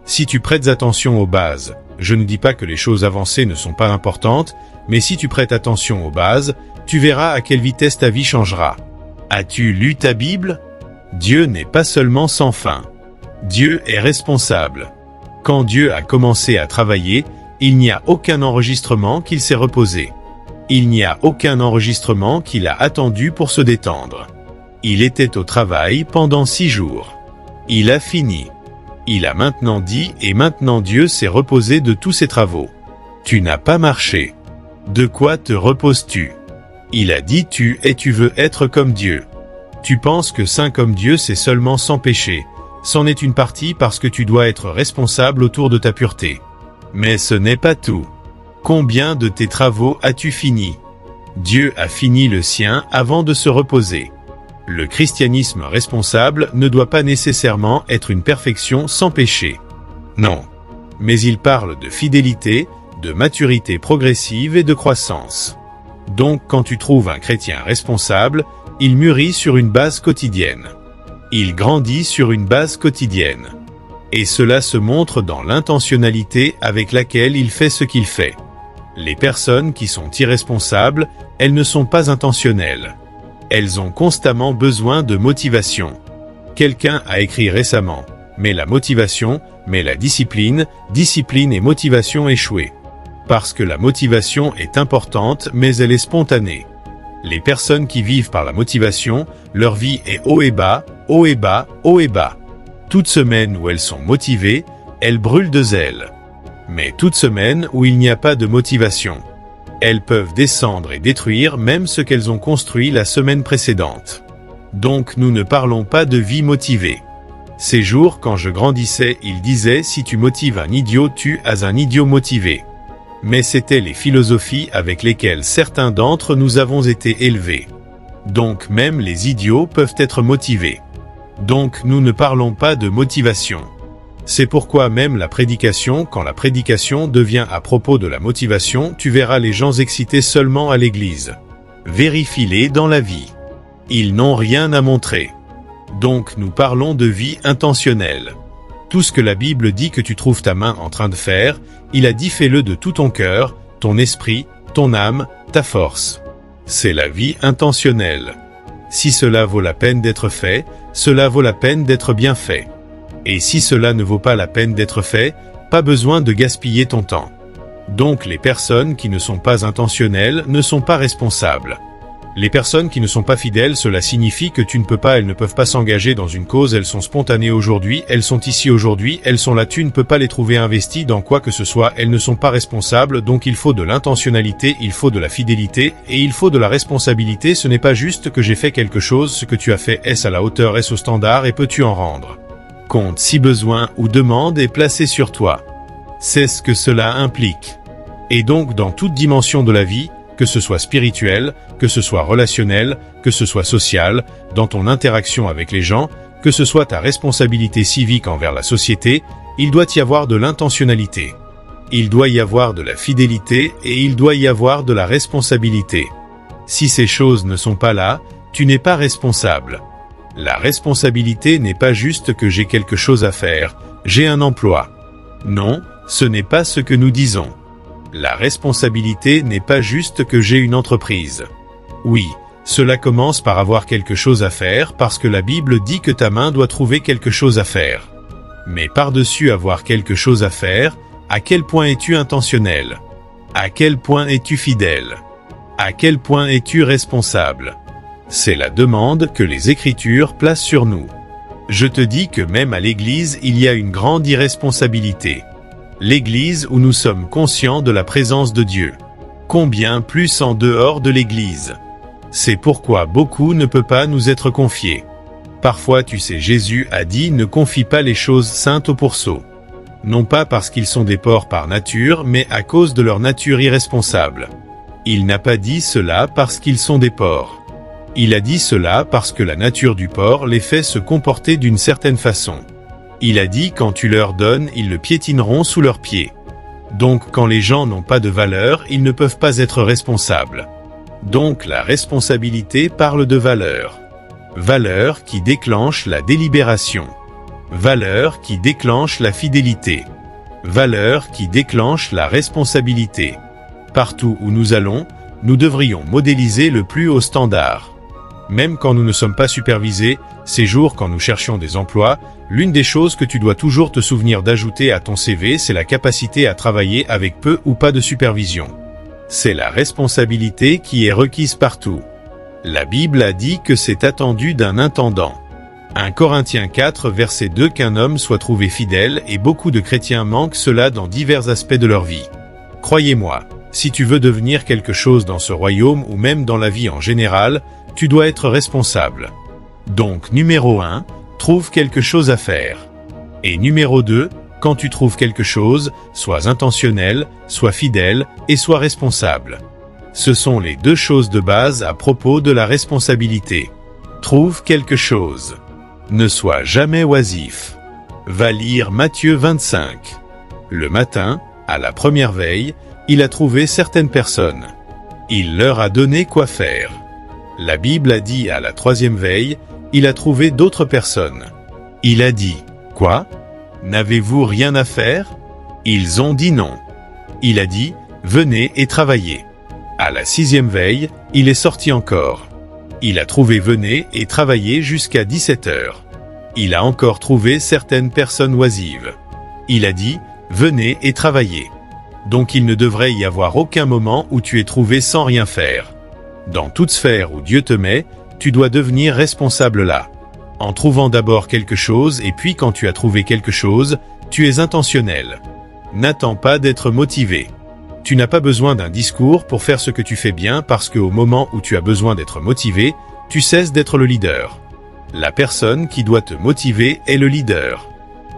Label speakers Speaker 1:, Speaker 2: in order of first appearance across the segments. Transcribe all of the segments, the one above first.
Speaker 1: Si tu prêtes attention aux bases, je ne dis pas que les choses avancées ne sont pas importantes, mais si tu prêtes attention aux bases, tu verras à quelle vitesse ta vie changera. As-tu lu ta Bible? Dieu n'est pas seulement sans fin. Dieu est responsable. Quand Dieu a commencé à travailler, il n'y a aucun enregistrement qu'il s'est reposé. Il n'y a aucun enregistrement qu'il a attendu pour se détendre. Il était au travail pendant 6 jours. Il a fini. Il a maintenant dit et maintenant Dieu s'est reposé de tous ses travaux. Tu n'as pas marché. De quoi te reposes-tu? Il a dit tu veux être comme Dieu. Tu penses que saint comme Dieu c'est seulement sans péché. C'en est une partie parce que tu dois être responsable autour de ta pureté. Mais ce n'est pas tout. Combien de tes travaux as-tu fini? Dieu a fini le sien avant de se reposer. Le christianisme responsable ne doit pas nécessairement être une perfection sans péché. Non. Mais il parle de fidélité, de maturité progressive et de croissance. Donc quand tu trouves un chrétien responsable, il mûrit sur une base quotidienne. Il grandit sur une base quotidienne. Et cela se montre dans l'intentionnalité avec laquelle il fait ce qu'il fait. Les personnes qui sont irresponsables, elles ne sont pas intentionnelles. Elles ont constamment besoin de motivation. Quelqu'un a écrit récemment, mais la motivation, mais la discipline et motivation échouée. Parce que la motivation est importante, mais elle est spontanée. Les personnes qui vivent par la motivation, leur vie est haut et bas, haut et bas, haut et bas. Toute semaine où elles sont motivées, elles brûlent de zèle. Mais toute semaine où il n'y a pas de motivation, elles peuvent descendre et détruire même ce qu'elles ont construit la semaine précédente. Donc nous ne parlons pas de vie motivée. Ces jours quand je grandissais, il disait si tu motives un idiot, tu as un idiot motivé. Mais c'étaient les philosophies avec lesquelles certains d'entre nous avons été élevés. Donc même les idiots peuvent être motivés. Donc nous ne parlons pas de motivation. C'est pourquoi même la prédication, quand la prédication devient à propos de la motivation, tu verras les gens excités seulement à l'église. Vérifie-les dans la vie. Ils n'ont rien à montrer. Donc nous parlons de vie intentionnelle. Tout ce que la Bible dit que tu trouves ta main en train de faire, il a dit fais-le de tout ton cœur, ton esprit, ton âme, ta force. C'est la vie intentionnelle. Si cela vaut la peine d'être fait, cela vaut la peine d'être bien fait. Et si cela ne vaut pas la peine d'être fait, pas besoin de gaspiller ton temps. Donc les personnes qui ne sont pas intentionnelles ne sont pas responsables. Les personnes qui ne sont pas fidèles, cela signifie que elles ne peuvent pas s'engager dans une cause, elles sont spontanées aujourd'hui, elles sont ici aujourd'hui, elles sont là, tu ne peux pas les trouver investies dans quoi que ce soit, elles ne sont pas responsables, donc il faut de l'intentionnalité, il faut de la fidélité, et il faut de la responsabilité, ce n'est pas juste que j'ai fait quelque chose, ce que tu as fait, est-ce à la hauteur, est-ce au standard, et peux-tu en rendre compte si besoin ou demande est placée sur toi. C'est ce que cela implique. Et donc dans toute dimension de la vie, que ce soit spirituel, que ce soit relationnel, que ce soit social, dans ton interaction avec les gens, que ce soit ta responsabilité civique envers la société, il doit y avoir de l'intentionnalité. Il doit y avoir de la fidélité et il doit y avoir de la responsabilité. Si ces choses ne sont pas là, tu n'es pas responsable. La responsabilité n'est pas juste que j'ai quelque chose à faire, j'ai un emploi. Non, ce n'est pas ce que nous disons. La responsabilité n'est pas juste que j'ai une entreprise. Oui, cela commence par avoir quelque chose à faire parce que la Bible dit que ta main doit trouver quelque chose à faire. Mais par-dessus avoir quelque chose à faire, à quel point es-tu intentionnel? À quel point es-tu fidèle? À quel point es-tu responsable? C'est la demande que les Écritures placent sur nous. Je te dis que même à l'Église, il y a une grande irresponsabilité. L'Église où nous sommes conscients de la présence de Dieu. Combien plus en dehors de l'Église. C'est pourquoi beaucoup ne peut pas nous être confiés. Parfois tu sais, Jésus a dit ne confie pas les choses saintes aux pourceaux. Non pas parce qu'ils sont des porcs par nature, mais à cause de leur nature irresponsable. Il n'a pas dit cela parce qu'ils sont des porcs. Il a dit cela parce que la nature du porc les fait se comporter d'une certaine façon. Il a dit quand tu leur donnes, ils le piétineront sous leurs pieds. Donc quand les gens n'ont pas de valeur, ils ne peuvent pas être responsables. Donc la responsabilité parle de valeur. Valeur qui déclenche la délibération. Valeurs qui déclenchent la fidélité. Valeurs qui déclenchent la responsabilité. Partout où nous allons, nous devrions modéliser le plus haut standard. Même quand nous ne sommes pas supervisés, ces jours quand nous cherchions des emplois, l'une des choses que tu dois toujours te souvenir d'ajouter à ton CV, c'est la capacité à travailler avec peu ou pas de supervision. C'est la responsabilité qui est requise partout. La Bible a dit que c'est attendu d'un intendant. 1 Corinthiens 4 verset 2 qu'un homme soit trouvé fidèle et beaucoup de chrétiens manquent cela dans divers aspects de leur vie. Croyez-moi, si tu veux devenir quelque chose dans ce royaume ou même dans la vie en général, tu dois être responsable. Donc numéro 1, trouve quelque chose à faire. Et numéro 2, quand tu trouves quelque chose, sois intentionnel, sois fidèle et sois responsable. Ce sont les deux choses de base à propos de la responsabilité. Trouve quelque chose. Ne sois jamais oisif. Va lire Matthieu 25. Le matin, à la première veille, il a trouvé certaines personnes. Il leur a donné quoi faire. La Bible a dit à la troisième veille, il a trouvé d'autres personnes. Il a dit, quoi? N'avez-vous rien à faire? Ils ont dit non. Il a dit, venez et travaillez. À la sixième veille, il est sorti encore. Il a trouvé venez et travaillez jusqu'à 17 heures. Il a encore trouvé certaines personnes oisives. Il a dit, venez et travaillez. Donc il ne devrait y avoir aucun moment où tu es trouvé sans rien faire. Dans toute sphère où Dieu te met, tu dois devenir responsable là. En trouvant d'abord quelque chose et puis quand tu as trouvé quelque chose, tu es intentionnel. N'attends pas d'être motivé. Tu n'as pas besoin d'un discours pour faire ce que tu fais bien parce qu'au moment où tu as besoin d'être motivé, tu cesses d'être le leader. La personne qui doit te motiver est le leader.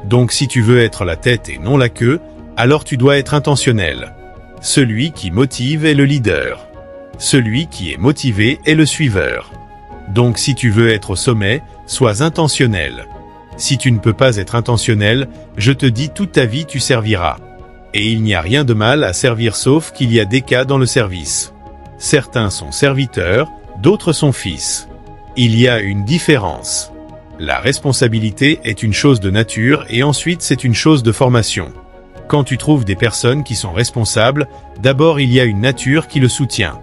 Speaker 1: Donc si tu veux être la tête et non la queue, alors tu dois être intentionnel. Celui qui motive est le leader. Celui qui est motivé est le suiveur. Donc si tu veux être au sommet, sois intentionnel. Si tu ne peux pas être intentionnel, je te dis toute ta vie tu serviras. Et il n'y a rien de mal à servir sauf qu'il y a des cas dans le service. Certains sont serviteurs, d'autres sont fils. Il y a une différence. La responsabilité est une chose de nature et ensuite c'est une chose de formation. Quand tu trouves des personnes qui sont responsables, d'abord il y a une nature qui le soutient.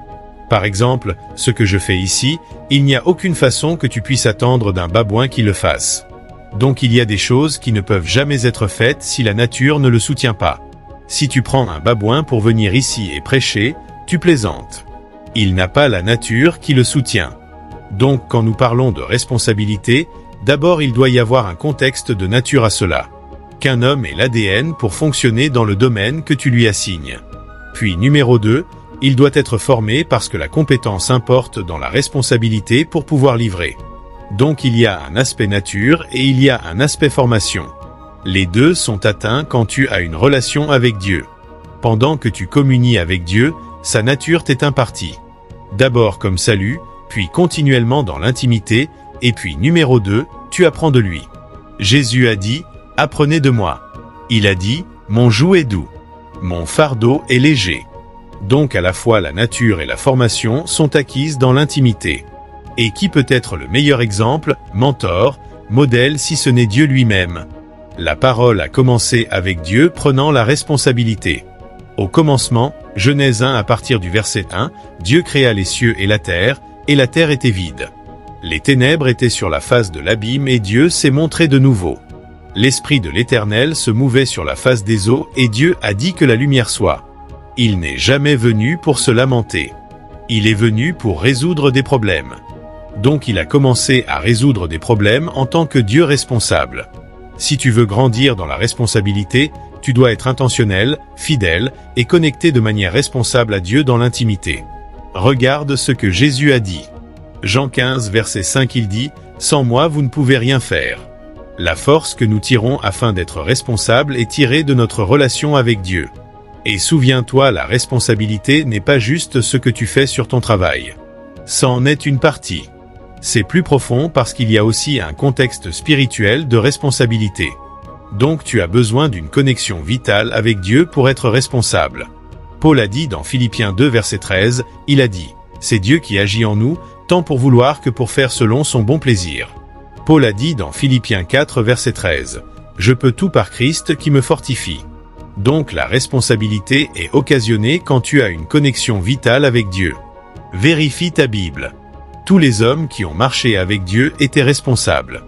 Speaker 1: Par exemple, ce que je fais ici, il n'y a aucune façon que tu puisses attendre d'un babouin qui le fasse. Donc il y a des choses qui ne peuvent jamais être faites si la nature ne le soutient pas. Si tu prends un babouin pour venir ici et prêcher, tu plaisantes. Il n'a pas la nature qui le soutient. Donc quand nous parlons de responsabilité, d'abord il doit y avoir un contexte de nature à cela. Qu'un homme ait l'ADN pour fonctionner dans le domaine que tu lui assignes. Puis numéro 2, il doit être formé parce que la compétence importe dans la responsabilité pour pouvoir livrer. Donc il y a un aspect nature et il y a un aspect formation. Les deux sont atteints quand tu as une relation avec Dieu. Pendant que tu communies avec Dieu, sa nature t'est impartie. D'abord comme salut, puis continuellement dans l'intimité, et puis numéro 2, tu apprends de lui. Jésus a dit, « Apprenez de moi ». Il a dit, « Mon joug est doux. Mon fardeau est léger ». Donc à la fois la nature et la formation sont acquises dans l'intimité. Et qui peut être le meilleur exemple, mentor, modèle si ce n'est Dieu lui-même? La parole a commencé avec Dieu prenant la responsabilité. Au commencement, Genèse 1 à partir du verset 1, Dieu créa les cieux et la terre était vide. Les ténèbres étaient sur la face de l'abîme et Dieu s'est montré de nouveau. L'Esprit de l'Éternel se mouvait sur la face des eaux et Dieu a dit que la lumière soit. Il n'est jamais venu pour se lamenter. Il est venu pour résoudre des problèmes. Donc il a commencé à résoudre des problèmes en tant que Dieu responsable. Si tu veux grandir dans la responsabilité, tu dois être intentionnel, fidèle et connecté de manière responsable à Dieu dans l'intimité. Regarde ce que Jésus a dit. Jean 15 verset 5 il dit, « Sans moi vous ne pouvez rien faire ». La force que nous tirons afin d'être responsables est tirée de notre relation avec Dieu. Et souviens-toi, la responsabilité n'est pas juste ce que tu fais sur ton travail. C'en est une partie. C'est plus profond parce qu'il y a aussi un contexte spirituel de responsabilité. Donc tu as besoin d'une connexion vitale avec Dieu pour être responsable. Paul a dit dans Philippiens 2 verset 13, il a dit, « C'est Dieu qui agit en nous, tant pour vouloir que pour faire selon son bon plaisir. » Paul a dit dans Philippiens 4 verset 13, « Je peux tout par Christ qui me fortifie ». Donc la responsabilité est occasionnée quand tu as une connexion vitale avec Dieu. Vérifie ta Bible. Tous les hommes qui ont marché avec Dieu étaient responsables.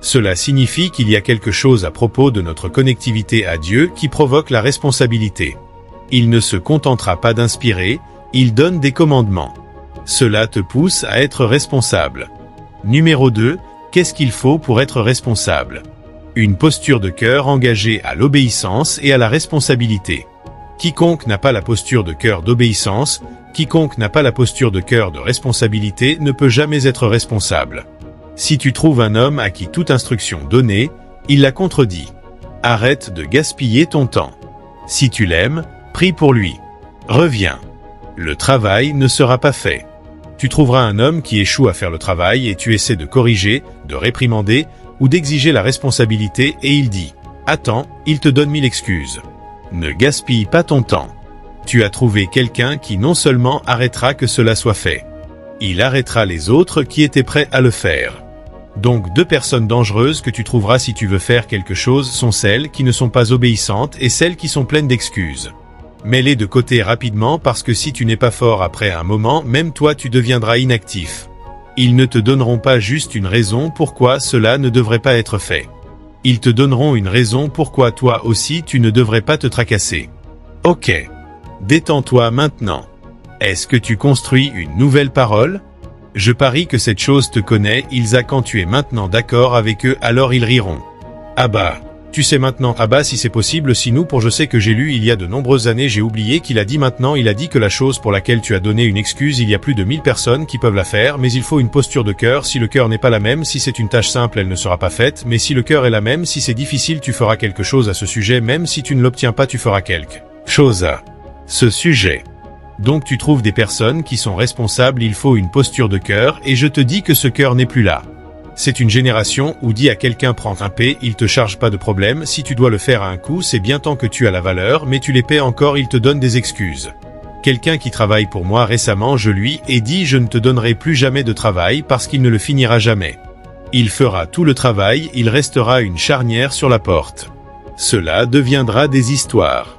Speaker 1: Cela signifie qu'il y a quelque chose à propos de notre connectivité à Dieu qui provoque la responsabilité. Il ne se contentera pas d'inspirer, il donne des commandements. Cela te pousse à être responsable. Numéro 2, qu'est-ce qu'il faut pour être responsable ? Une posture de cœur engagée à l'obéissance et à la responsabilité. Quiconque n'a pas la posture de cœur d'obéissance, quiconque n'a pas la posture de cœur de responsabilité ne peut jamais être responsable. Si tu trouves un homme à qui toute instruction donnée, il la contredit. Arrête de gaspiller ton temps. Si tu l'aimes, prie pour lui. Reviens. Le travail ne sera pas fait. Tu trouveras un homme qui échoue à faire le travail et tu essaies de corriger, de réprimander ou d'exiger la responsabilité et il dit « Attends, il te donne 1000 excuses. » Ne gaspille pas ton temps. Tu as trouvé quelqu'un qui non seulement arrêtera que cela soit fait, il arrêtera les autres qui étaient prêts à le faire. Donc 2 personnes dangereuses que tu trouveras si tu veux faire quelque chose sont celles qui ne sont pas obéissantes et celles qui sont pleines d'excuses. Mets-les de côté rapidement parce que si tu n'es pas fort après un moment, même toi tu deviendras inactif. Ils ne te donneront pas juste une raison pourquoi cela ne devrait pas être fait. Ils te donneront une raison pourquoi toi aussi tu ne devrais pas te tracasser. Ok. Détends-toi maintenant. Est-ce que tu construis une nouvelle parole ? Je parie que cette chose te connaît, Ilsa, quand tu es maintenant d'accord avec eux, alors ils riront. Ah bah, tu sais maintenant, ah bah si c'est possible, si nous pour je sais que j'ai lu il y a de nombreuses années, j'ai oublié qu'il a dit maintenant, il a dit que la chose pour laquelle tu as donné une excuse, il y a plus de 1000 personnes qui peuvent la faire, mais il faut une posture de cœur, si le cœur n'est pas la même, si c'est une tâche simple, elle ne sera pas faite, mais si le cœur est la même, si c'est difficile, tu feras quelque chose à ce sujet, même si tu ne l'obtiens pas, tu feras quelque chose à ce sujet. Donc tu trouves des personnes qui sont responsables, il faut une posture de cœur, et je te dis que ce cœur n'est plus là. C'est une génération où dis à quelqu'un prends un paie, il te charge pas de problème, si tu dois le faire à un coup, c'est bien tant que tu as la valeur, mais tu les paies encore, il te donne des excuses. Quelqu'un qui travaille pour moi récemment, je lui ai dit je ne te donnerai plus jamais de travail parce qu'il ne le finira jamais. Il fera tout le travail, il restera une charnière sur la porte. Cela deviendra des histoires.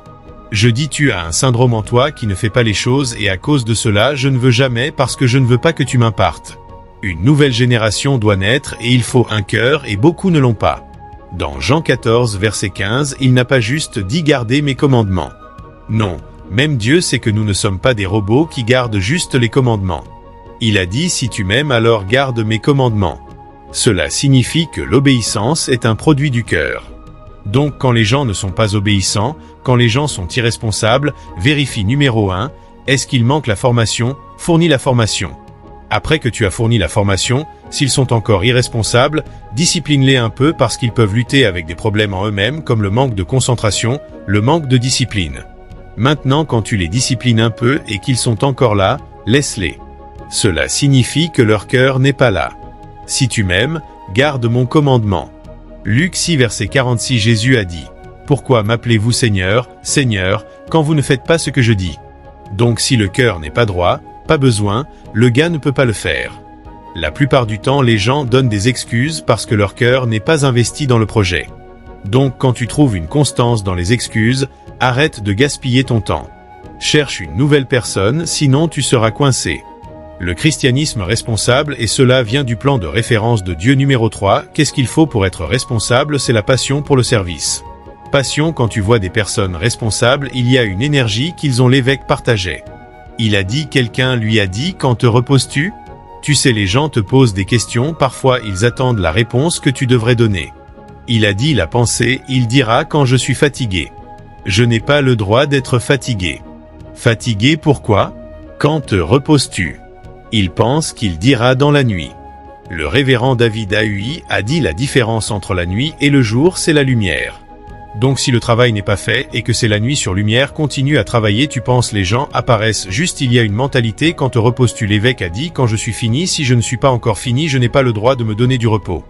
Speaker 1: Je dis tu as un syndrome en toi qui ne fait pas les choses et à cause de cela je ne veux jamais parce que je ne veux pas que tu m'impartes. Une nouvelle génération doit naître et il faut un cœur et beaucoup ne l'ont pas. Dans Jean 14 verset 15, il n'a pas juste dit garder mes commandements. Non, même Dieu sait que nous ne sommes pas des robots qui gardent juste les commandements. Il a dit si tu m'aimes alors garde mes commandements. Cela signifie que l'obéissance est un produit du cœur. Donc quand les gens ne sont pas obéissants, quand les gens sont irresponsables, vérifie numéro 1, est-ce qu'il manque la formation, fournis la formation. Après que tu as fourni la formation, s'ils sont encore irresponsables, discipline-les un peu parce qu'ils peuvent lutter avec des problèmes en eux-mêmes comme le manque de concentration, le manque de discipline. Maintenant quand tu les disciplines un peu et qu'ils sont encore là, laisse-les. Cela signifie que leur cœur n'est pas là. Si tu m'aimes, garde mon commandement. Luc 6 verset 46 Jésus a dit « Pourquoi m'appelez-vous Seigneur, Seigneur, quand vous ne faites pas ce que je dis ?» Donc si le cœur n'est pas droit, pas besoin, le gars ne peut pas le faire. La plupart du temps les gens donnent des excuses parce que leur cœur n'est pas investi dans le projet. Donc quand tu trouves une constance dans les excuses, arrête de gaspiller ton temps. Cherche une nouvelle personne, sinon tu seras coincé. Le christianisme responsable, et cela vient du plan de référence de Dieu numéro 3, qu'est-ce qu'il faut pour être responsable? C'est la passion pour le service. Passion, quand tu vois des personnes responsables, il y a une énergie qu'ils ont, l'évêque partageait. Il a dit, quelqu'un lui a dit, quand te reposes-tu? Tu sais, les gens te posent des questions, parfois ils attendent la réponse que tu devrais donner. Il a dit la pensée, il dira quand je suis fatigué. Je n'ai pas le droit d'être fatigué. Fatigué pourquoi? Quand te reposes-tu? Il pense qu'il dira dans la nuit. Le révérend David Ahui a dit la différence entre la nuit et le jour, c'est la lumière. Donc si le travail n'est pas fait et que c'est la nuit sur lumière, continue à travailler, tu penses les gens apparaissent juste, il y a une mentalité quand te reposes-tu? L'évêque a dit quand je suis fini, si je ne suis pas encore fini, je n'ai pas le droit de me donner du repos.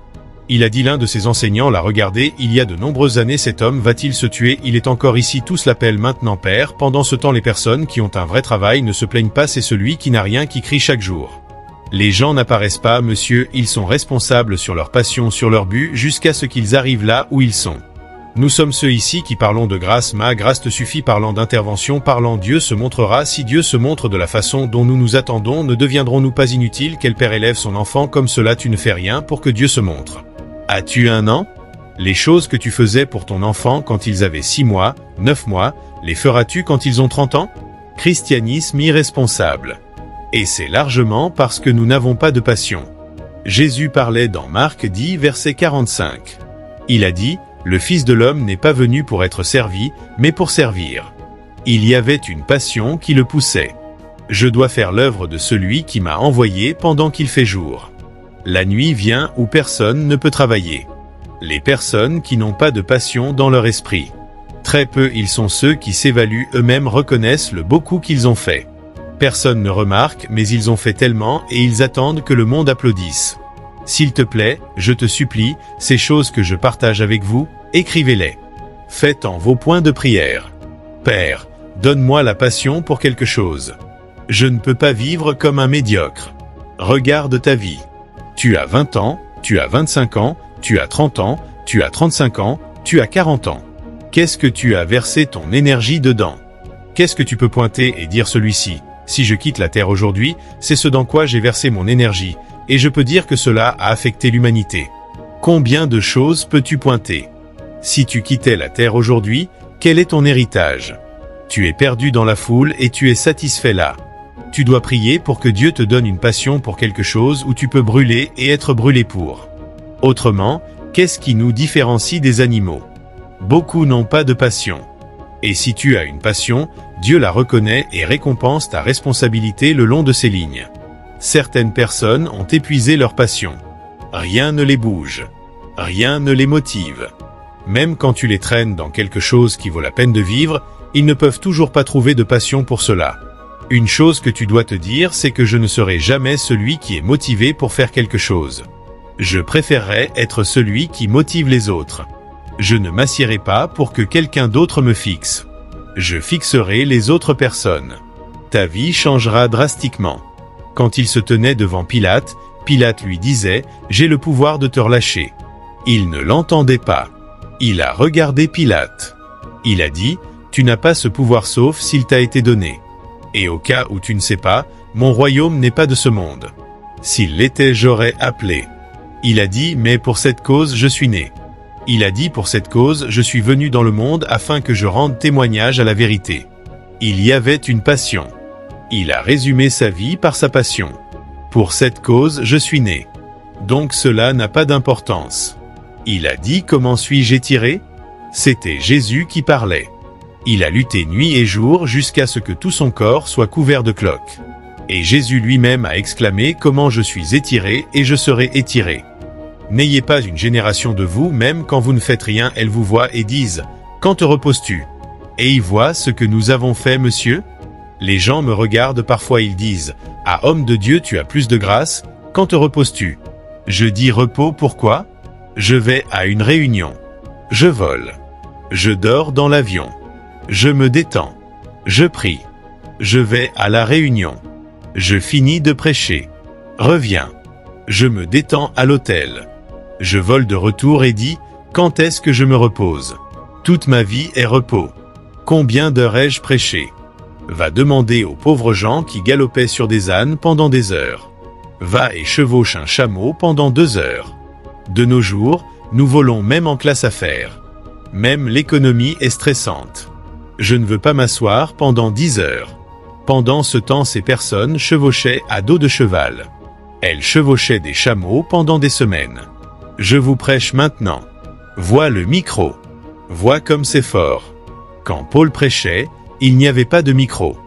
Speaker 1: Il a dit l'un de ses enseignants l'a regardé, il y a de nombreuses années cet homme va-t-il se tuer? Il est encore ici, tous l'appellent maintenant père. Pendant ce temps les personnes qui ont un vrai travail ne se plaignent pas, c'est celui qui n'a rien qui crie chaque jour. Les gens n'apparaissent pas, monsieur, ils sont responsables sur leur passion, sur leur but, jusqu'à ce qu'ils arrivent là où ils sont. Nous sommes ceux ici qui parlons de grâce, ma grâce te suffit, parlant d'intervention, parlant Dieu se montrera, si Dieu se montre de la façon dont nous nous attendons, ne deviendrons-nous pas inutiles? Quel père élève son enfant comme cela? Tu ne fais rien pour que Dieu se montre. As-tu 1 an? Les choses que tu faisais pour ton enfant quand ils avaient 6 mois, 9 mois, les feras-tu quand ils ont 30 ans? Christianisme irresponsable. Et c'est largement parce que nous n'avons pas de passion. Jésus parlait dans Marc 10, verset 45. Il a dit: le Fils de l'homme n'est pas venu pour être servi, mais pour servir. Il y avait une passion qui le poussait. Je dois faire l'œuvre de celui qui m'a envoyé pendant qu'il fait jour. La nuit vient où personne ne peut travailler. Les personnes qui n'ont pas de passion dans leur esprit. Très peu ils sont ceux qui s'évaluent eux-mêmes, reconnaissent le beaucoup qu'ils ont fait. Personne ne remarque, mais ils ont fait tellement et ils attendent que le monde applaudisse. S'il te plaît, je te supplie, ces choses que je partage avec vous, écrivez-les. Faites en vos points de prière. Père, donne-moi la passion pour quelque chose. Je ne peux pas vivre comme un médiocre. Regarde ta vie. Tu as 20 ans, tu as 25 ans, tu as 30 ans, tu as 35 ans, tu as 40 ans. Qu'est-ce que tu as versé ton énergie dedans? Qu'est-ce que tu peux pointer et dire celui-ci? Si je quitte la Terre aujourd'hui, c'est ce dans quoi j'ai versé mon énergie, et je peux dire que cela a affecté l'humanité. Combien de choses peux-tu pointer? Si tu quittais la Terre aujourd'hui, quel est ton héritage? Tu es perdu dans la foule et tu es satisfait là. Tu dois prier pour que Dieu te donne une passion pour quelque chose où tu peux brûler et être brûlé pour. Autrement, qu'est-ce qui nous différencie des animaux? Beaucoup n'ont pas de passion. Et si tu as une passion, Dieu la reconnaît et récompense ta responsabilité le long de ces lignes. Certaines personnes ont épuisé leur passion. Rien ne les bouge. Rien ne les motive. Même quand tu les traînes dans quelque chose qui vaut la peine de vivre, ils ne peuvent toujours pas trouver de passion pour cela. Une chose que tu dois te dire, c'est que je ne serai jamais celui qui est motivé pour faire quelque chose. Je préférerais être celui qui motive les autres. Je ne m'assierai pas pour que quelqu'un d'autre me fixe. Je fixerai les autres personnes. Ta vie changera drastiquement. Quand il se tenait devant Pilate, Pilate lui disait: « J'ai le pouvoir de te relâcher. » Il ne l'entendait pas. Il a regardé Pilate. Il a dit: « Tu n'as pas ce pouvoir sauf s'il t'a été donné. Et au cas où tu ne sais pas, mon royaume n'est pas de ce monde. S'il l'était, j'aurais appelé. » Il a dit: « Mais pour cette cause je suis né. » Il a dit: « Pour cette cause je suis venu dans le monde afin que je rende témoignage à la vérité. » Il y avait une passion. Il a résumé sa vie par sa passion. Pour cette cause je suis né. Donc cela n'a pas d'importance. Il a dit: « Comment suis-je étiré ?» C'était Jésus qui parlait. Il a lutté nuit et jour jusqu'à ce que tout son corps soit couvert de cloques. Et Jésus lui-même a exclamé: « Comment je suis étiré et je serai étiré. » N'ayez pas une génération de vous, même quand vous ne faites rien, elles vous voient et disent: « Quand te reposes-tu » Et ils voient ce que nous avons fait, monsieur. Les gens me regardent parfois, ils disent: « Ah, homme de Dieu, tu as plus de grâce, quand te reposes-tu » Je dis: « Repos, pourquoi ? Je vais à une réunion. Je vole. Je dors dans l'avion. Je me détends. Je prie. Je vais à la réunion. Je finis de prêcher. Reviens. Je me détends à l'hôtel. Je vole de retour et dis: quand est-ce que je me repose? Toute ma vie est repos. Combien d'heures ai-je prêché? Va demander aux pauvres gens qui galopaient sur des ânes pendant des heures. Va et chevauche un chameau pendant 2 heures. De nos jours, nous volons même en classe affaires. Même l'économie est stressante. Je ne veux pas m'asseoir pendant 10 heures. Pendant ce temps, ces personnes chevauchaient à dos de cheval. Elles chevauchaient des chameaux pendant des semaines. Je vous prêche maintenant. Vois le micro. Vois comme c'est fort. Quand Paul prêchait, il n'y avait pas de micro.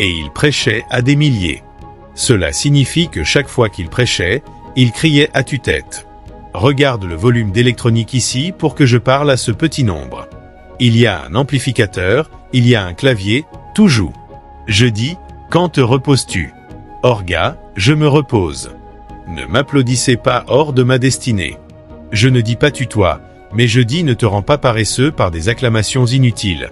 Speaker 1: Et il prêchait à des milliers. Cela signifie que chaque fois qu'il prêchait, il criait à tue-tête. Regarde le volume d'électronique ici pour que je parle à ce petit nombre. Il y a un amplificateur, il y a un clavier, tout joue. Je dis: quand te reposes-tu? Orga, je me repose. Ne m'applaudissez pas hors de ma destinée. Je ne dis pas tue-toi, mais je dis: ne te rends pas paresseux par des acclamations inutiles.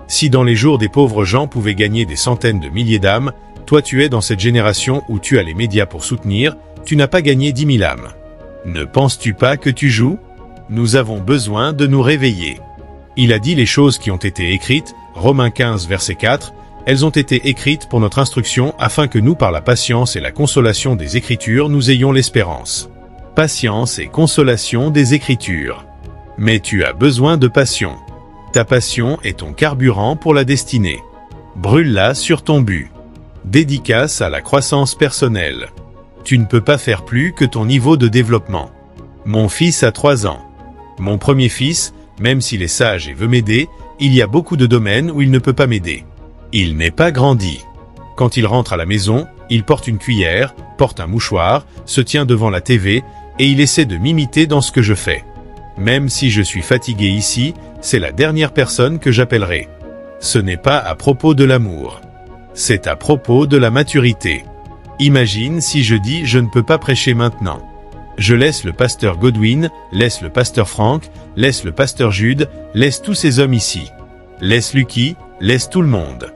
Speaker 1: Si dans les jours des pauvres gens pouvaient gagner des centaines de milliers d'âmes, toi tu es dans cette génération où tu as les médias pour soutenir, tu n'as pas gagné 10 000 âmes. Ne penses-tu pas que tu joues? Nous avons besoin de nous réveiller. Il a dit les choses qui ont été écrites, Romains 15 verset 4, elles ont été écrites pour notre instruction afin que nous par la patience et la consolation des Écritures nous ayons l'espérance. Patience et consolation des Écritures. Mais tu as besoin de passion. Ta passion est ton carburant pour la destinée. Brûle-la sur ton but. Dédicace à la croissance personnelle. Tu ne peux pas faire plus que ton niveau de développement. Mon fils a 3 ans. Mon premier fils, même s'il est sage et veut m'aider, il y a beaucoup de domaines où il ne peut pas m'aider. Il n'est pas grandi. Quand il rentre à la maison, il porte une cuillère, porte un mouchoir, se tient devant la TV, et il essaie de m'imiter dans ce que je fais. Même si je suis fatigué ici, c'est la dernière personne que j'appellerai. Ce n'est pas à propos de l'amour. C'est à propos de la maturité. Imagine si je dis je ne peux pas prêcher maintenant. Je laisse le pasteur Godwin, laisse le pasteur Frank, laisse le pasteur Jude, laisse tous ces hommes ici. Laisse Lucky, laisse tout le monde.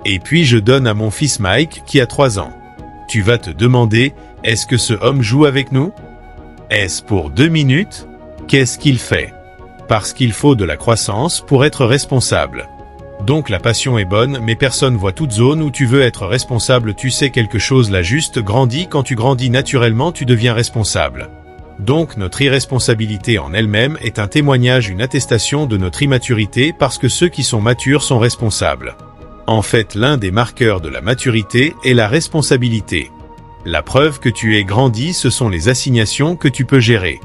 Speaker 1: Et puis je donne à mon fils Mike qui a 3 ans. Tu vas te demander, est-ce que ce homme joue avec nous? Est-ce pour 2 minutes? Qu'est-ce qu'il fait? Parce qu'il faut de la croissance pour être responsable. Donc la passion est bonne, mais personne voit toute zone où tu veux être responsable. Tu sais quelque chose, la juste grandit. Quand tu grandis naturellement, tu deviens responsable. Donc notre irresponsabilité en elle-même est un témoignage, une attestation de notre immaturité parce que ceux qui sont matures sont responsables. En fait, l'un des marqueurs de la maturité est la responsabilité. La preuve que tu es grandi, ce sont les assignations que tu peux gérer.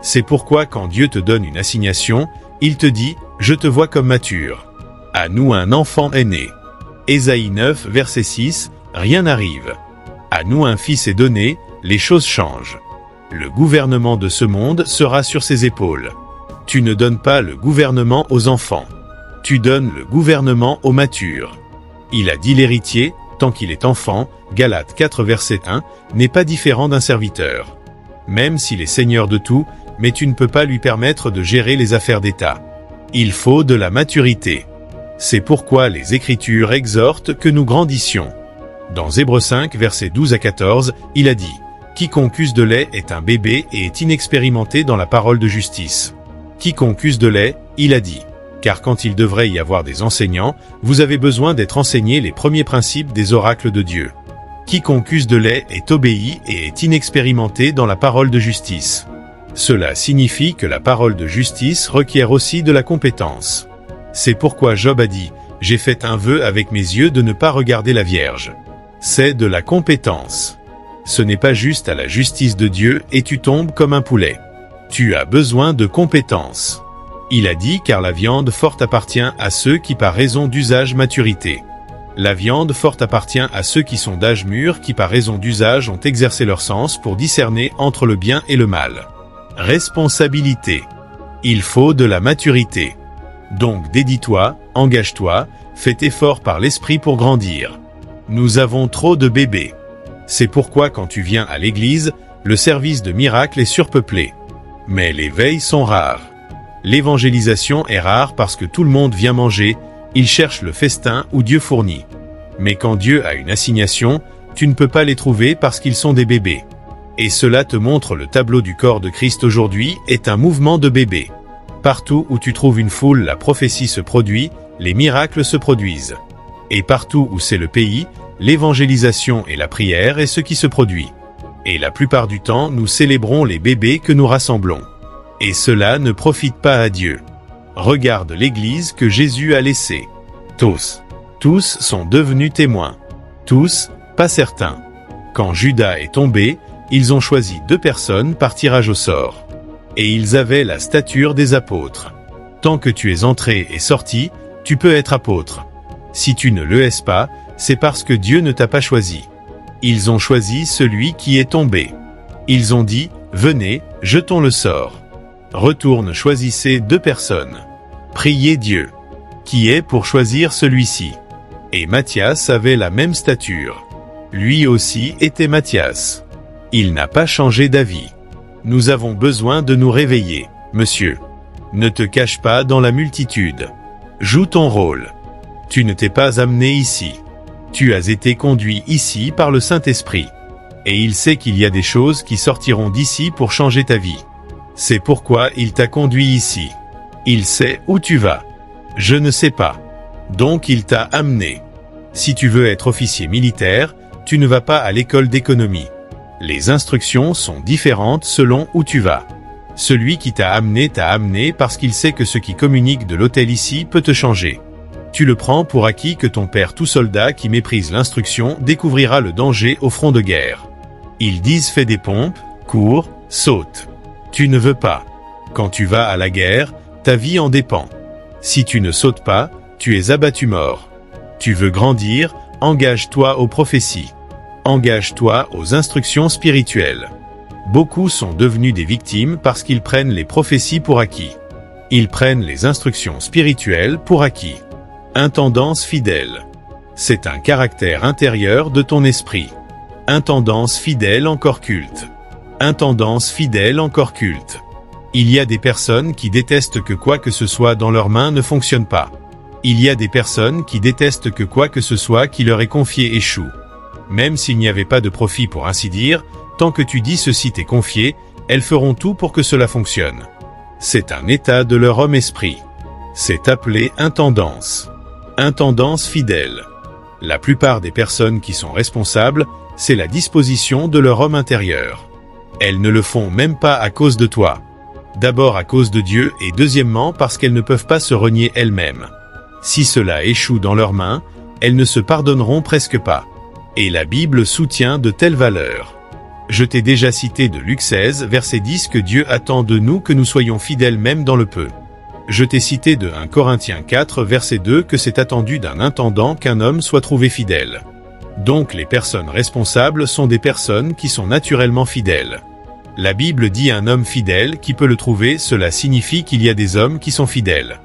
Speaker 1: C'est pourquoi quand Dieu te donne une assignation, il te dit « Je te vois comme mature ». À nous un enfant est né. Ésaïe 9, verset 6, rien n'arrive. À nous un fils est donné, les choses changent. Le gouvernement de ce monde sera sur ses épaules. Tu ne donnes pas le gouvernement aux enfants. Tu donnes le gouvernement aux matures. Il a dit l'héritier, tant qu'il est enfant, Galates 4, verset 1, n'est pas différent d'un serviteur. Même s'il est seigneur de tout, mais tu ne peux pas lui permettre de gérer les affaires d'État. Il faut de la maturité. C'est pourquoi les Écritures exhortent que nous grandissions. Dans Hébreux 5, versets 12 à 14, il a dit « Quiconque use de lait est un bébé et est inexpérimenté dans la parole de justice. » Quiconque use de lait, il a dit « Car quand il devrait y avoir des enseignants, vous avez besoin d'être enseignés les premiers principes des oracles de Dieu. » Quiconque use de lait est obéi et est inexpérimenté dans la parole de justice. Cela signifie que la parole de justice requiert aussi de la compétence. C'est pourquoi Job a dit « J'ai fait un vœu avec mes yeux de ne pas regarder la Vierge ». C'est de la compétence. Ce n'est pas juste à la justice de Dieu et tu tombes comme un poulet. Tu as besoin de compétence. Il a dit car la viande forte appartient à ceux qui par raison d'usage maturité. La viande forte appartient à ceux qui sont d'âge mûr qui par raison d'usage ont exercé leur sens pour discerner entre le bien et le mal. Responsabilité. Il faut de la maturité. Donc dédie-toi, engage-toi, fais effort par l'esprit pour grandir. Nous avons trop de bébés. C'est pourquoi quand tu viens à l'église, le service de miracle est surpeuplé. Mais les veilles sont rares. L'évangélisation est rare parce que tout le monde vient manger, ils cherchent le festin où Dieu fournit. Mais quand Dieu a une assignation, tu ne peux pas les trouver parce qu'ils sont des bébés. Et cela te montre le tableau du corps de Christ aujourd'hui est un mouvement de bébés. Partout où tu trouves une foule, la prophétie se produit, les miracles se produisent. Et partout où c'est le pays, l'évangélisation et la prière est ce qui se produit. Et la plupart du temps, nous célébrons les bébés que nous rassemblons. Et cela ne profite pas à Dieu. Regarde l'Église que Jésus a laissée. Tous sont devenus témoins. Tous, pas certains. Quand Judas est tombé, ils ont choisi 2 personnes par tirage au sort. Et ils avaient la stature des apôtres. Tant que tu es entré et sorti, tu peux être apôtre. Si tu ne le es pas, c'est parce que Dieu ne t'a pas choisi. Ils ont choisi celui qui est tombé. Ils ont dit, venez, jetons le sort. Retourne, choisissez 2 personnes. Priez Dieu. Qui est pour choisir celui-ci? Et Matthias avait la même stature. Lui aussi était Matthias. Il n'a pas changé d'avis. Nous avons besoin de nous réveiller, monsieur. Ne te cache pas dans la multitude. Joue ton rôle. Tu ne t'es pas amené ici. Tu as été conduit ici par le Saint-Esprit. Et il sait qu'il y a des choses qui sortiront d'ici pour changer ta vie. C'est pourquoi il t'a conduit ici. Il sait où tu vas. Je ne sais pas. Donc il t'a amené. Si tu veux être officier militaire, tu ne vas pas à l'école d'économie. Les instructions sont différentes selon où tu vas. Celui qui t'a amené parce qu'il sait que ce qui communique de l'hôtel ici peut te changer. Tu le prends pour acquis que ton père tout soldat qui méprise l'instruction découvrira le danger au front de guerre. Ils disent fais des pompes, cours, saute. Tu ne veux pas. Quand tu vas à la guerre, ta vie en dépend. Si tu ne sautes pas, tu es abattu mort. Tu veux grandir, engage-toi aux prophéties. Engage-toi aux instructions spirituelles. Beaucoup sont devenus des victimes parce qu'ils prennent les prophéties pour acquis. Ils prennent les instructions spirituelles pour acquis. Intendance fidèle. C'est un caractère intérieur de ton esprit. Intendance fidèle encore culte. Intendance fidèle encore culte. Il y a des personnes qui détestent que quoi que ce soit dans leurs mains ne fonctionne pas. Il y a des personnes qui détestent que quoi que ce soit qui leur est confié échoue. Même s'il n'y avait pas de profit pour ainsi dire, tant que tu dis ceci t'est confié, elles feront tout pour que cela fonctionne. C'est un état de leur homme-esprit. C'est appelé intendance. Intendance fidèle. La plupart des personnes qui sont responsables, c'est la disposition de leur homme intérieur. Elles ne le font même pas à cause de toi. D'abord à cause de Dieu et deuxièmement parce qu'elles ne peuvent pas se renier elles-mêmes. Si cela échoue dans leurs mains, elles ne se pardonneront presque pas. Et la Bible soutient de telles valeurs. Je t'ai déjà cité de Luc 16, verset 10 que Dieu attend de nous que nous soyons fidèles même dans le peu. Je t'ai cité de 1 Corinthiens 4, verset 2 que c'est attendu d'un intendant qu'un homme soit trouvé fidèle. Donc les personnes responsables sont des personnes qui sont naturellement fidèles. La Bible dit un homme fidèle qui peut le trouver, cela signifie qu'il y a des hommes qui sont fidèles.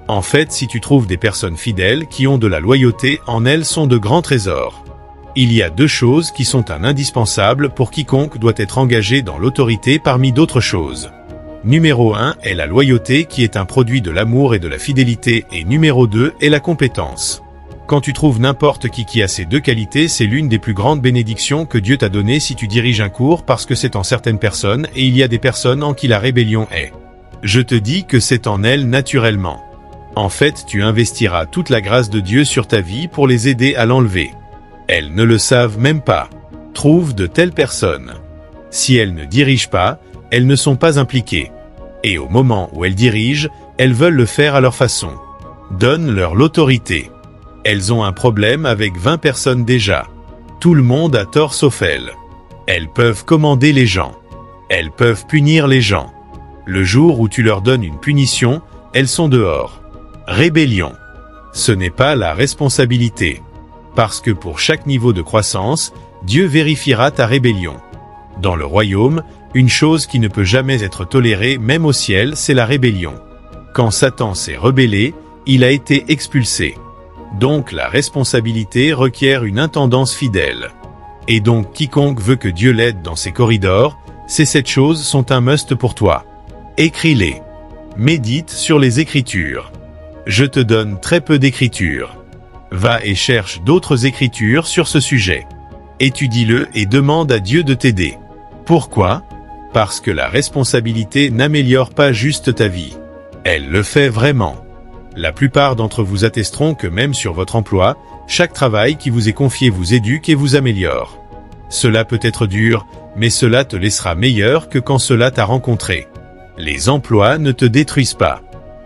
Speaker 1: En fait, si tu trouves des personnes fidèles qui ont de la loyauté, en elles sont de grands trésors. Il y a deux choses qui sont un indispensable pour quiconque doit être engagé dans l'autorité parmi d'autres choses. Numéro 1 est la loyauté qui est un produit de l'amour et de la fidélité et numéro 2 est la compétence. Quand tu trouves n'importe qui a ces deux qualités, c'est l'une des plus grandes bénédictions que Dieu t'a données si tu diriges un cours parce que c'est en certaines personnes et il y a des personnes en qui la rébellion est. Je te dis que c'est en elles naturellement. En fait, tu investiras toute la grâce de Dieu sur ta vie pour les aider à l'enlever. Elles ne le savent même pas. Trouve de telles personnes. Si elles ne dirigent pas, elles ne sont pas impliquées. Et au moment où elles dirigent, elles veulent le faire à leur façon. Donne-leur l'autorité. Elles ont un problème avec 20 personnes déjà. Tout le monde a tort sauf elles. Elles peuvent commander les gens. Elles peuvent punir les gens. Le jour où tu leur donnes une punition, elles sont dehors. Rébellion. Ce n'est pas la responsabilité. Parce que pour chaque niveau de croissance, Dieu vérifiera ta rébellion. Dans le royaume, une chose qui ne peut jamais être tolérée même au ciel, c'est la rébellion. Quand Satan s'est rebellé, il a été expulsé. Donc la responsabilité requiert une intendance fidèle. Et donc quiconque veut que Dieu l'aide dans ses corridors, ces 7 choses sont un must pour toi. Écris-les. Médite sur les Écritures. Je te donne très peu d'Écritures. Va et cherche d'autres Écritures sur ce sujet. Étudie-le et demande à Dieu de t'aider. Pourquoi ? Parce que la responsabilité n'améliore pas juste ta vie. Elle le fait vraiment. La plupart d'entre vous attesteront que même sur votre emploi, chaque travail qui vous est confié vous éduque et vous améliore. Cela peut être dur, mais cela te laissera meilleur que quand cela t'a rencontré. Les emplois ne te détruisent pas.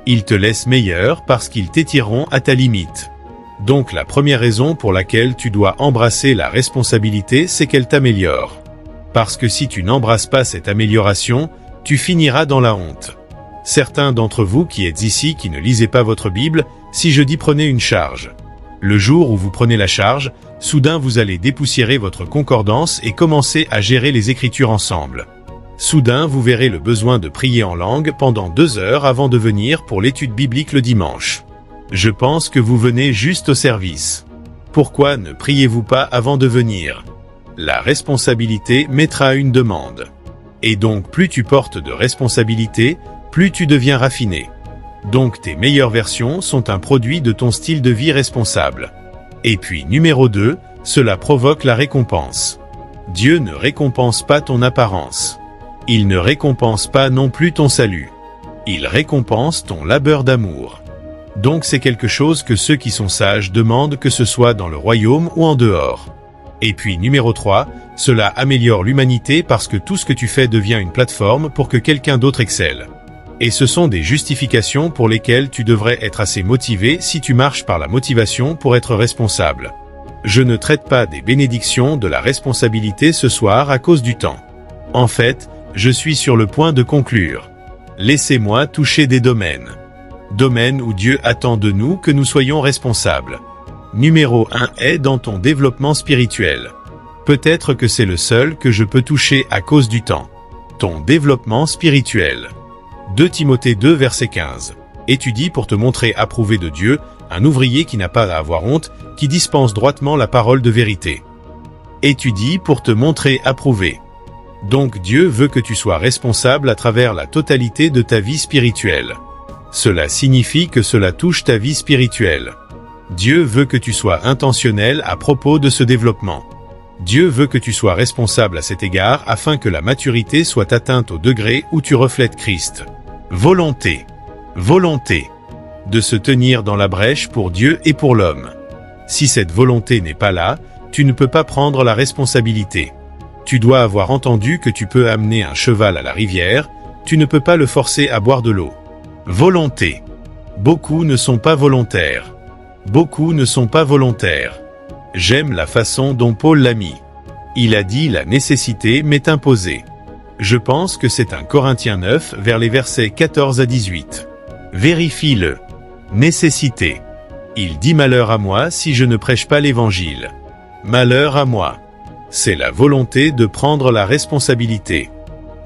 Speaker 1: Ils te laissent meilleur parce qu'ils t'étireront à ta limite. Donc la première raison pour laquelle tu dois embrasser la responsabilité, c'est qu'elle t'améliore. Parce que si tu n'embrasses pas cette amélioration, tu finiras dans la honte. Certains d'entre vous qui êtes ici qui ne lisez pas votre Bible, si je dis prenez une charge. Le jour où vous prenez la charge, soudain vous allez dépoussiérer votre concordance et commencer à gérer les Écritures ensemble. Soudain vous verrez le besoin de prier en langue pendant 2 heures avant de venir pour l'étude biblique le dimanche. Je pense que vous venez juste au service. Pourquoi ne priez-vous pas avant de venir ? La responsabilité mettra une demande. Et donc plus tu portes de responsabilité, plus tu deviens raffiné. Donc tes meilleures versions sont un produit de ton style de vie responsable. Et puis numéro 2, cela provoque la récompense. Dieu ne récompense pas ton apparence. Il ne récompense pas non plus ton salut. Il récompense ton labeur d'amour. Donc c'est quelque chose que ceux qui sont sages demandent, que ce soit dans le royaume ou en dehors. Et puis numéro 3, cela améliore l'humanité parce que tout ce que tu fais devient une plateforme pour que quelqu'un d'autre excelle. Et ce sont des justifications pour lesquelles tu devrais être assez motivé si tu marches par la motivation pour être responsable. Je ne traite pas des bénédictions de la responsabilité ce soir à cause du temps. En fait, je suis sur le point de conclure. Laissez-moi toucher des domaines. Domaines où Dieu attend de nous que nous soyons responsables. Numéro 1 est dans ton développement spirituel. Peut-être que c'est le seul que je peux toucher à cause du temps. Ton développement spirituel. 2 Timothée 2 verset 15. Étudie pour te montrer approuvé de Dieu, un ouvrier qui n'a pas à avoir honte, qui dispense droitement la parole de vérité. Étudie pour te montrer approuvé. Donc Dieu veut que tu sois responsable à travers la totalité de ta vie spirituelle. Cela signifie que cela touche ta vie spirituelle. Dieu veut que tu sois intentionnel à propos de ce développement. Dieu veut que tu sois responsable à cet égard afin que la maturité soit atteinte au degré où tu reflètes Christ. Volonté. Volonté. De se tenir dans la brèche pour Dieu et pour l'homme. Si cette volonté n'est pas là, tu ne peux pas prendre la responsabilité. Tu dois avoir entendu que tu peux amener un cheval à la rivière, tu ne peux pas le forcer à boire de l'eau. Volonté. Beaucoup ne sont pas volontaires. Beaucoup ne sont pas volontaires. J'aime la façon dont Paul l'a mis. Il a dit la nécessité m'est imposée. Je pense que c'est un Corinthiens 9 vers les versets 14 à 18. Vérifie-le. Nécessité. Il dit malheur à moi si je ne prêche pas l'évangile. Malheur à moi. C'est la volonté de prendre la responsabilité.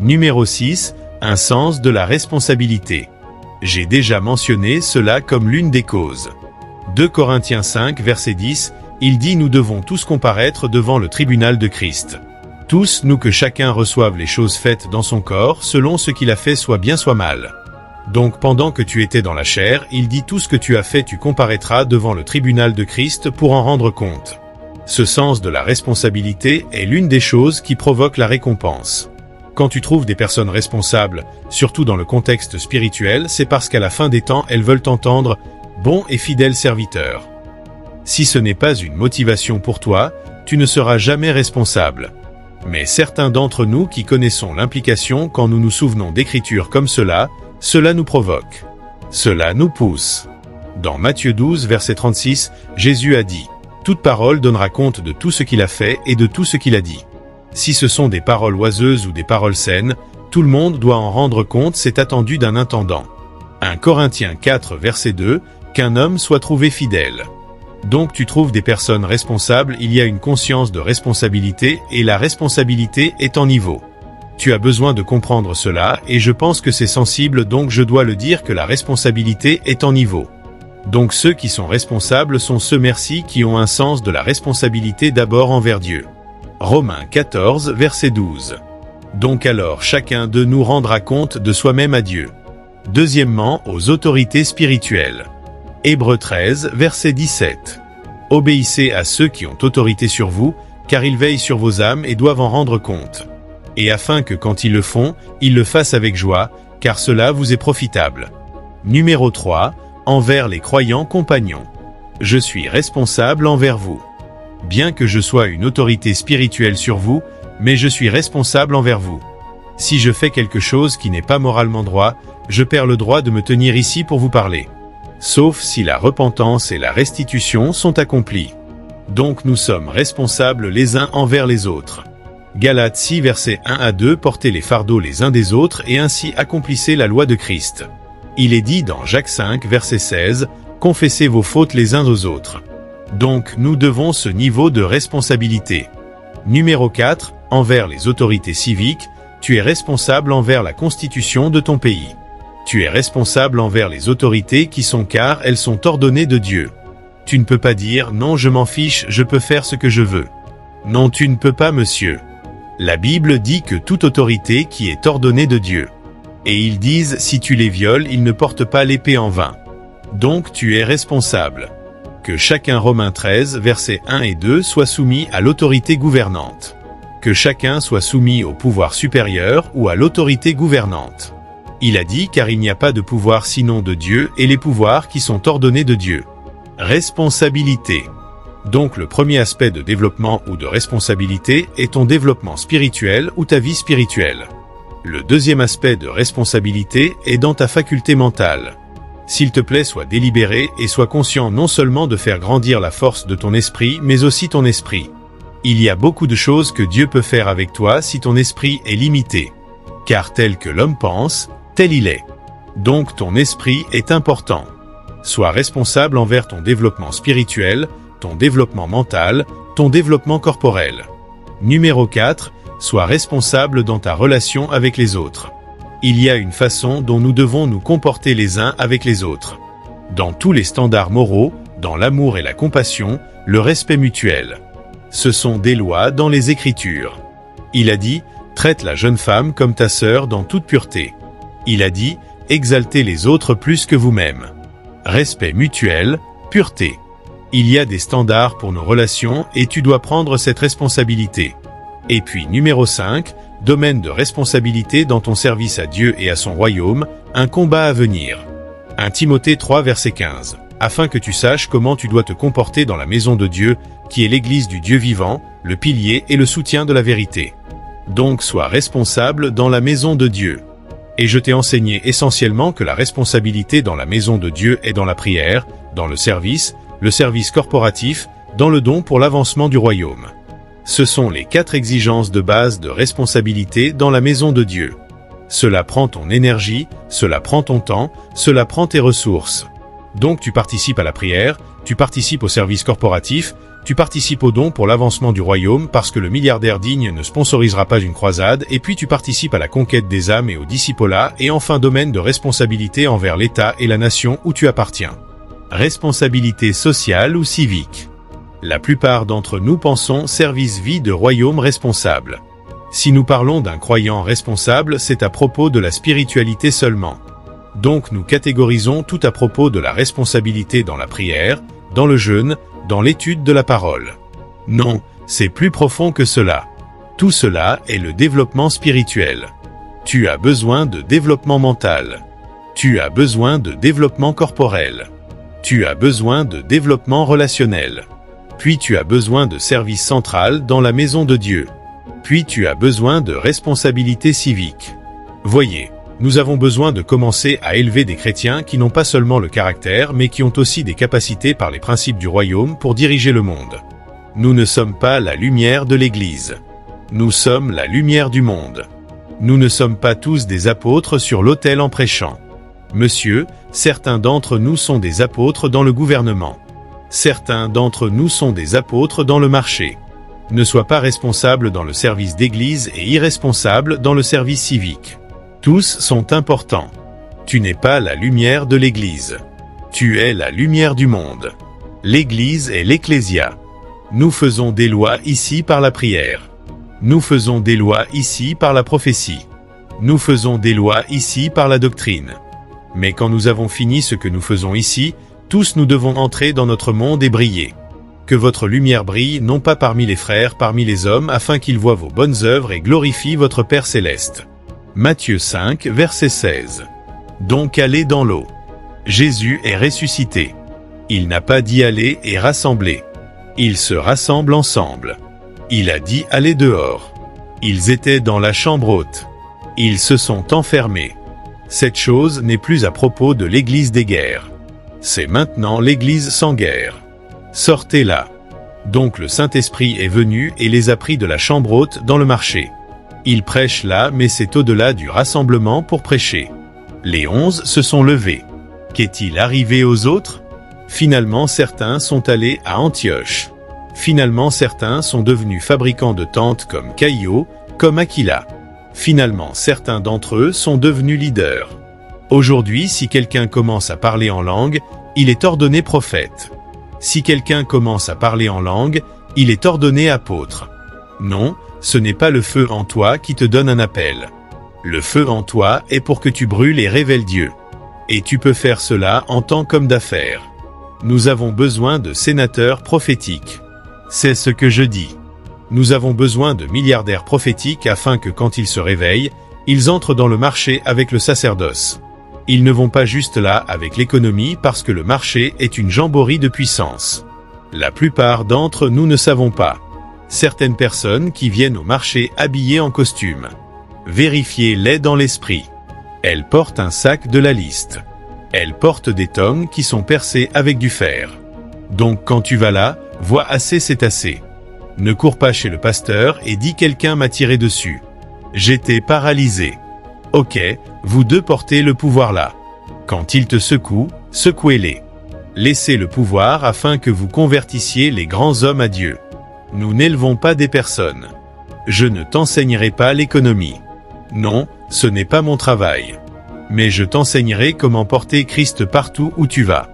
Speaker 1: Numéro 6, un sens de la responsabilité. J'ai déjà mentionné cela comme l'une des causes. 2 Corinthiens 5 verset 10, il dit nous devons tous comparaître devant le tribunal de Christ. Tous nous que chacun reçoive les choses faites dans son corps selon ce qu'il a fait soit bien soit mal. Donc pendant que tu étais dans la chair, il dit tout ce que tu as fait tu comparaîtras devant le tribunal de Christ pour en rendre compte. Ce sens de la responsabilité est l'une des choses qui provoque la récompense. Quand tu trouves des personnes responsables, surtout dans le contexte spirituel, c'est parce qu'à la fin des temps elles veulent t'entendre « bon et fidèle serviteur ». Si ce n'est pas une motivation pour toi, tu ne seras jamais responsable. Mais certains d'entre nous qui connaissons l'implication quand nous nous souvenons d'écritures comme cela nous provoque. Cela nous pousse. Dans Matthieu 12 verset 36, Jésus a dit « Toute parole donnera compte de tout ce qu'il a fait et de tout ce qu'il a dit. » Si ce sont des paroles oiseuses ou des paroles saines, tout le monde doit en rendre compte, c'est attendu d'un intendant. 1 Corinthiens 4 verset 2, qu'un homme soit trouvé fidèle. Donc tu trouves des personnes responsables, il y a une conscience de responsabilité et la responsabilité est en niveau. Tu as besoin de comprendre cela et je pense que c'est sensible donc je dois le dire que la responsabilité est en niveau. Donc ceux qui sont responsables sont ceux merci qui ont un sens de la responsabilité d'abord envers Dieu. Romains 14 verset 12. Donc alors chacun de nous rendra compte de soi-même à Dieu. Deuxièmement aux autorités spirituelles. Hébreux 13 verset 17. Obéissez à ceux qui ont autorité sur vous, car ils veillent sur vos âmes et doivent en rendre compte. Et afin que quand ils le font, ils le fassent avec joie, car cela vous est profitable. Numéro 3, envers les croyants compagnons. Je suis responsable envers vous. Bien que je sois une autorité spirituelle sur vous, mais je suis responsable envers vous. Si je fais quelque chose qui n'est pas moralement droit, je perds le droit de me tenir ici pour vous parler. Sauf si la repentance et la restitution sont accomplies. Donc nous sommes responsables les uns envers les autres. Galates 6 versets 1 à 2 portez les fardeaux les uns des autres et ainsi accomplissez la loi de Christ. Il est dit dans Jacques 5 verset 16, confessez vos fautes les uns aux autres. Donc nous devons ce niveau de responsabilité. Numéro 4, envers les autorités civiques, tu es responsable envers la constitution de ton pays. Tu es responsable envers les autorités qui sont car elles sont ordonnées de Dieu. Tu ne peux pas dire « Non, je m'en fiche, je peux faire ce que je veux ». Non, tu ne peux pas, monsieur. La Bible dit que toute autorité qui est ordonnée de Dieu. Et ils disent « Si tu les violes, ils ne portent pas l'épée en vain ». Donc tu es responsable. Que chacun Romains 13, versets 1 et 2 soit soumis à l'autorité gouvernante. Que chacun soit soumis au pouvoir supérieur ou à l'autorité gouvernante. Il a dit car il n'y a pas de pouvoir sinon de Dieu et les pouvoirs qui sont ordonnés de Dieu. Responsabilité. Donc le premier aspect de développement ou de responsabilité est ton développement spirituel ou ta vie spirituelle. Le deuxième aspect de responsabilité est dans ta faculté mentale. S'il te plaît, sois délibéré et sois conscient non seulement de faire grandir la force de ton esprit, mais aussi ton esprit. Il y a beaucoup de choses que Dieu peut faire avec toi si ton esprit est limité. Car tel que l'homme pense, tel il est. Donc ton esprit est important. Sois responsable envers ton développement spirituel, ton développement mental, ton développement corporel. Numéro 4, sois responsable dans ta relation avec les autres. Il y a une façon dont nous devons nous comporter les uns avec les autres. Dans tous les standards moraux, dans l'amour et la compassion, le respect mutuel. Ce sont des lois dans les Écritures. Il a dit, traite la jeune femme comme ta sœur dans toute pureté. Il a dit, exaltez les autres plus que vous-même. Respect mutuel, pureté. Il y a des standards pour nos relations et tu dois prendre cette responsabilité. Et puis numéro 5, domaine de responsabilité dans ton service à Dieu et à son royaume, un combat à venir. 1 Timothée 3 verset 15. Afin que tu saches comment tu dois te comporter dans la maison de Dieu, qui est l'église du Dieu vivant, le pilier et le soutien de la vérité. Donc sois responsable dans la maison de Dieu. Et je t'ai enseigné essentiellement que la responsabilité dans la maison de Dieu est dans la prière, dans le service corporatif, dans le don pour l'avancement du royaume. Ce sont les 4 exigences de base de responsabilité dans la maison de Dieu. Cela prend ton énergie, cela prend ton temps, cela prend tes ressources. Donc tu participes à la prière, tu participes au service corporatif, tu participes au don pour l'avancement du royaume parce que le milliardaire digne ne sponsorisera pas une croisade et puis tu participes à la conquête des âmes et au discipolat et enfin domaine de responsabilité envers l'État et la nation où tu appartiens. Responsabilité sociale ou civique. La plupart d'entre nous pensons service-vie de royaume responsable. Si nous parlons d'un croyant responsable, c'est à propos de la spiritualité seulement. Donc nous catégorisons tout à propos de la responsabilité dans la prière, dans le jeûne, dans l'étude de la parole. Non, c'est plus profond que cela. Tout cela est le développement spirituel. Tu as besoin de développement mental. Tu as besoin de développement corporel. Tu as besoin de développement relationnel. Puis tu as besoin de service central dans la maison de Dieu. Puis tu as besoin de responsabilité civique. Voyez, nous avons besoin de commencer à élever des chrétiens qui n'ont pas seulement le caractère mais qui ont aussi des capacités par les principes du royaume pour diriger le monde. Nous ne sommes pas la lumière de l'Église. Nous sommes la lumière du monde. Nous ne sommes pas tous des apôtres sur l'autel en prêchant. Monsieur, certains d'entre nous sont des apôtres dans le gouvernement. Certains d'entre nous sont des apôtres dans le marché. Ne sois pas responsable dans le service d'église et irresponsable dans le service civique. Tous sont importants. Tu n'es pas la lumière de l'église. Tu es la lumière du monde. L'église est l'ecclésia. Nous faisons des lois ici par la prière. Nous faisons des lois ici par la prophétie. Nous faisons des lois ici par la doctrine. Mais quand nous avons fini ce que nous faisons ici, tous nous devons entrer dans notre monde et briller. Que votre lumière brille non pas parmi les frères, parmi les hommes, afin qu'ils voient vos bonnes œuvres et glorifient votre Père céleste. Matthieu 5, verset 16. Donc allez dans l'eau. Jésus est ressuscité. Il n'a pas dit aller et rassembler. Ils se rassemblent ensemble. Il a dit allez dehors. Ils étaient dans la chambre haute. Ils se sont enfermés. Cette chose n'est plus à propos de l'église des guerres. C'est maintenant l'église sans guerre. Sortez là. Donc le Saint-Esprit est venu et les a pris de la chambre haute dans le marché. Il prêche là, mais c'est au-delà du rassemblement pour prêcher. Les 11 se sont levés. Qu'est-il arrivé aux autres? Finalement certains sont allés à Antioche. Finalement certains sont devenus fabricants de tentes comme Caïo, comme Aquila. Finalement certains d'entre eux sont devenus leaders. Aujourd'hui, si quelqu'un commence à parler en langue, il est ordonné prophète. Si quelqu'un commence à parler en langue, il est ordonné apôtre. Non, ce n'est pas le feu en toi qui te donne un appel. Le feu en toi est pour que tu brûles et révèles Dieu. Et tu peux faire cela en tant qu'homme d'affaires. Nous avons besoin de sénateurs prophétiques. C'est ce que je dis. Nous avons besoin de milliardaires prophétiques afin que quand ils se réveillent, ils entrent dans le marché avec le sacerdoce. Ils ne vont pas juste là avec l'économie parce que le marché est une jamboree de puissance. La plupart d'entre nous ne savons pas. Certaines personnes qui viennent au marché habillées en costume. Vérifiez-les dans l'esprit. Elles portent un sac de la liste. Elles portent des tongs qui sont percés avec du fer. Donc quand tu vas là, vois assez c'est assez. Ne cours pas chez le pasteur et dis quelqu'un m'a tiré dessus. J'étais paralysé. Ok, vous deux portez le pouvoir là. Quand ils te secouent, secouez-les. Laissez le pouvoir afin que vous convertissiez les grands hommes à Dieu. Nous n'élevons pas des personnes. Je ne t'enseignerai pas l'économie. Non, ce n'est pas mon travail. Mais je t'enseignerai comment porter Christ partout où tu vas.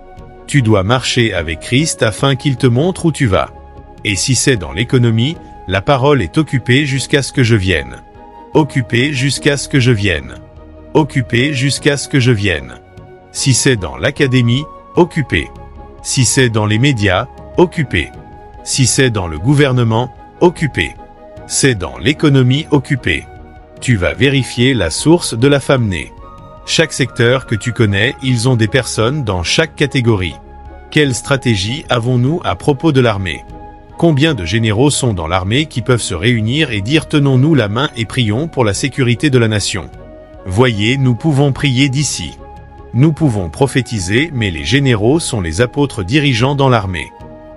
Speaker 1: Tu dois marcher avec Christ afin qu'il te montre où tu vas. Et si c'est dans l'économie, la parole est occupée jusqu'à ce que je vienne. Occupée jusqu'à ce que je vienne. Occupée jusqu'à ce que je vienne. Si c'est dans l'académie, occupée. Si c'est dans les médias, occupée. Si c'est dans le gouvernement, occupée. C'est dans l'économie, occupée. Tu vas vérifier la source de la femme née. Chaque secteur que tu connais, ils ont des personnes dans chaque catégorie. Quelle stratégie avons-nous à propos de l'armée ? Combien de généraux sont dans l'armée qui peuvent se réunir et dire tenons-nous la main et prions pour la sécurité de la nation ? Voyez, nous pouvons prier d'ici. Nous pouvons prophétiser, mais les généraux sont les apôtres dirigeants dans l'armée.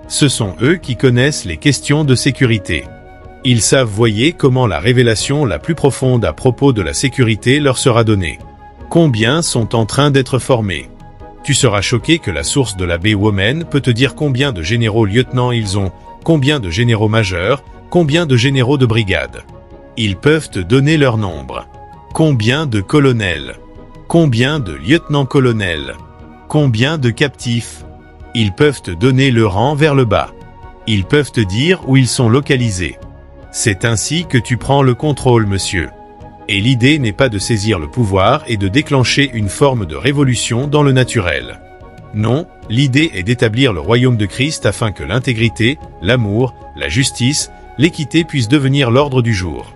Speaker 1: Ce sont eux qui connaissent les questions de sécurité. Ils savent, voyez, comment la révélation la plus profonde à propos de la sécurité leur sera donnée. Combien sont en train d'être formés ? Tu seras choqué que la source de la B-Woman peut te dire combien de généraux lieutenants ils ont, combien de généraux majeurs, combien de généraux de brigade. Ils peuvent te donner leur nombre. Combien de colonels? Combien de lieutenants-colonels? Combien de captifs? Ils peuvent te donner le rang vers le bas. Ils peuvent te dire où ils sont localisés. C'est ainsi que tu prends le contrôle, monsieur. Et l'idée n'est pas de saisir le pouvoir et de déclencher une forme de révolution dans le naturel. Non, l'idée est d'établir le royaume de Christ afin que l'intégrité, l'amour, la justice, l'équité puissent devenir l'ordre du jour.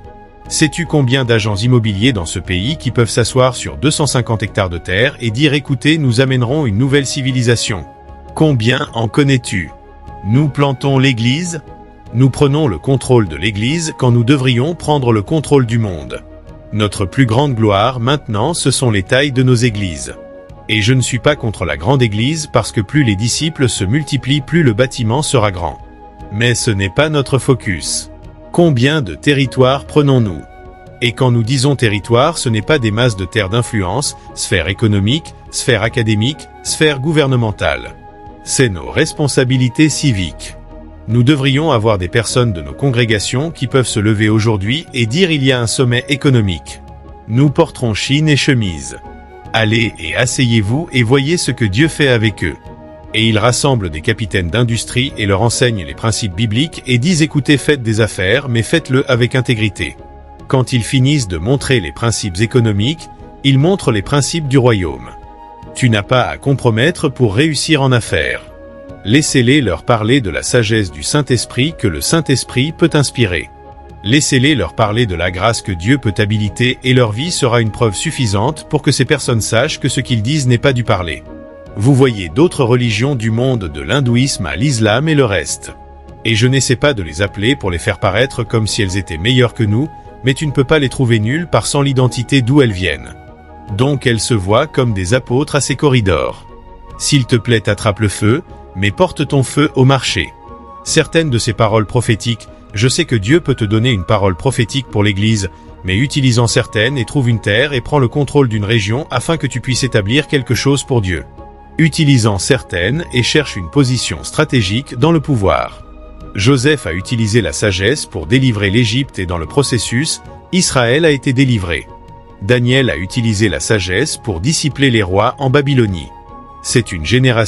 Speaker 1: Sais-tu combien d'agents immobiliers dans ce pays qui peuvent s'asseoir sur 250 hectares de terre et dire écoutez, nous amènerons une nouvelle civilisation? Combien en connais-tu? Nous plantons l'Église? Nous prenons le contrôle de l'Église quand nous devrions prendre le contrôle du monde. Notre plus grande gloire maintenant, ce sont les tailles de nos églises. Et je ne suis pas contre la grande église parce que plus les disciples se multiplient, plus le bâtiment sera grand. Mais ce n'est pas notre focus. Combien de territoires prenons-nous? Et quand nous disons territoire, ce n'est pas des masses de terres d'influence, sphère économique, sphère académique, sphère gouvernementale. C'est nos responsabilités civiques. Nous devrions avoir des personnes de nos congrégations qui peuvent se lever aujourd'hui et dire il y a un sommet économique. Nous porterons chine et chemise. Allez et asseyez-vous et voyez ce que Dieu fait avec eux. Et ils rassemblent des capitaines d'industrie et leur enseignent les principes bibliques et disent écoutez, faites des affaires mais faites-le avec intégrité. Quand ils finissent de montrer les principes économiques, ils montrent les principes du royaume. Tu n'as pas à compromettre pour réussir en affaires. Laissez-les leur parler de la sagesse du Saint-Esprit que le Saint-Esprit peut inspirer. Laissez-les leur parler de la grâce que Dieu peut habiliter et leur vie sera une preuve suffisante pour que ces personnes sachent que ce qu'ils disent n'est pas du parler. Vous voyez d'autres religions du monde de l'hindouisme à l'islam et le reste. Et je n'essaie pas de les appeler pour les faire paraître comme si elles étaient meilleures que nous, mais tu ne peux pas les trouver nulles par sans l'identité d'où elles viennent. Donc elles se voient comme des apôtres à ces corridors. S'il te plaît, attrape le feu, mais porte ton feu au marché. Certaines de ces paroles prophétiques, je sais que Dieu peut te donner une parole prophétique pour l'Église, mais utilise-en certaines et trouve une terre et prends le contrôle d'une région afin que tu puisses établir quelque chose pour Dieu. Utilise-en certaines et cherche une position stratégique dans le pouvoir. Joseph a utilisé la sagesse pour délivrer l'Égypte et dans le processus, Israël a été délivré. Daniel a utilisé la sagesse pour discipliner les rois en Babylonie. C'est une génération